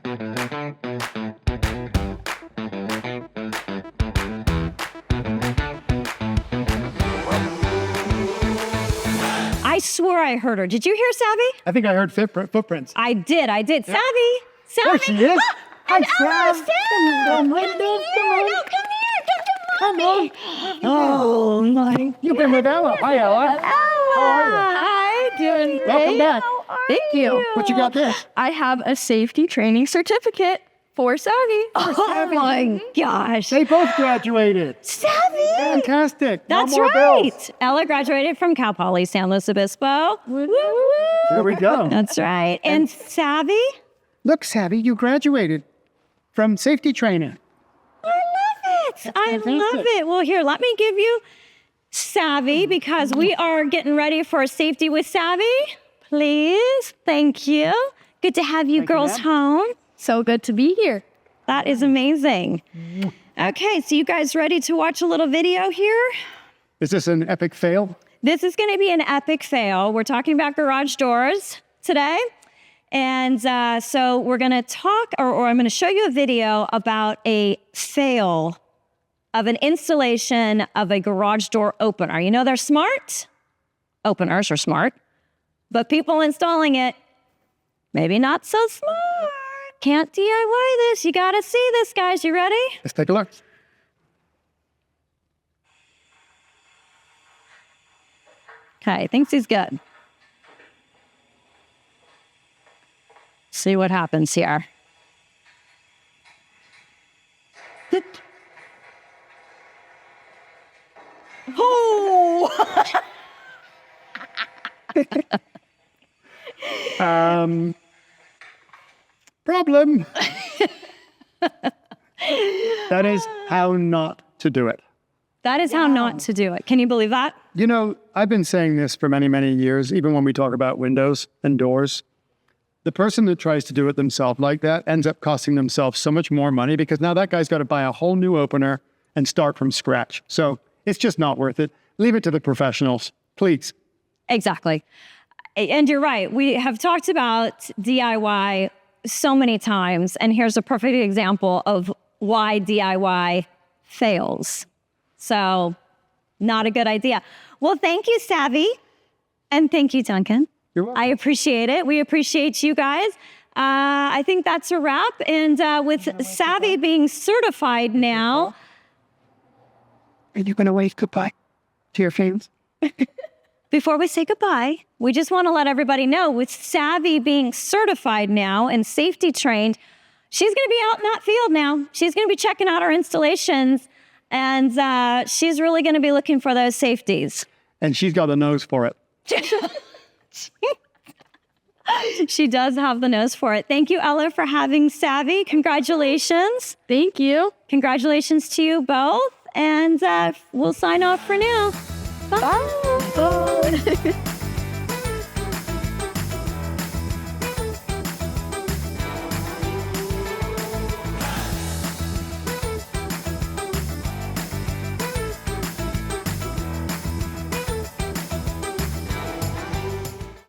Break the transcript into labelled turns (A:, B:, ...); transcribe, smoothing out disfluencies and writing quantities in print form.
A: I swore I heard her. Did you hear Savvy?
B: I think I heard footprints.
A: I did.
B: Yeah.
A: Savvy.
B: There she is.
A: Hi,
B: Sav.
A: Come on. Oh, my.
B: You've been with Ella. Hi, Ella. How are you?
C: Hi, doing great.
B: Welcome back.
C: Thank you.
B: What you got there?
C: I have a safety training certificate for Savvy.
A: Oh, my gosh.
B: They both graduated.
A: Savvy.
B: Fantastic. No
A: That's
B: more
A: right.
B: bills.
A: Ella graduated from Cal Poly San Luis Obispo. Woo, woo.
B: There we go.
A: That's right. And Savvy?
B: Look, Savvy, you graduated from safety training.
A: I love it. I love it. Well, here, let me give you Savvy because we are getting ready for Safety with Savvy. Please. Thank you. Good to have you girls home.
C: So good to be here.
A: That is amazing. Okay, so you guys ready to watch a little video here?
B: Is this an epic fail?
A: This is going to be an epic fail. We're talking about garage doors today. And so we're going to talk, or I'm going to show you a video about a fail of an installation of a garage door opener. You know they're smart. Openers are smart. But people installing it, maybe not so smart. Can't DIY this. You got to see this, guys. You ready?
B: Let's take a look.
A: Okay, thinks he's good. See what happens here. Oh!
B: Problem. That is how not to do it.
A: That is how not to do it. Can you believe that?
B: You know, I've been saying this for many, many years, even when we talk about windows and doors. The person that tries to do it themselves like that ends up costing themselves so much more money because now that guy's got to buy a whole new opener and start from scratch. So it's just not worth it. Leave it to the professionals, please.
A: Exactly. And you're right. We have talked about DIY so many times, and here's a perfect example of why DIY fails. So not a good idea. Well, thank you, Savvy. And thank you, Duncan.
B: You're welcome.
A: I appreciate it. We appreciate you guys. I think that's a wrap. And with Savvy being certified now.
B: Are you going to wave goodbye to your fans?
A: Before we say goodbye, we just want to let everybody know with Savvy being certified now and safety trained, she's going to be out in that field now. She's going to be checking out our installations, and she's really going to be looking for those safeties.
B: And she's got a nose for it.
A: She does have the nose for it. Thank you, Ella, for having Savvy. Congratulations.
C: Thank you.
A: Congratulations to you both. And we'll sign off for now. Bye.
C: Bye.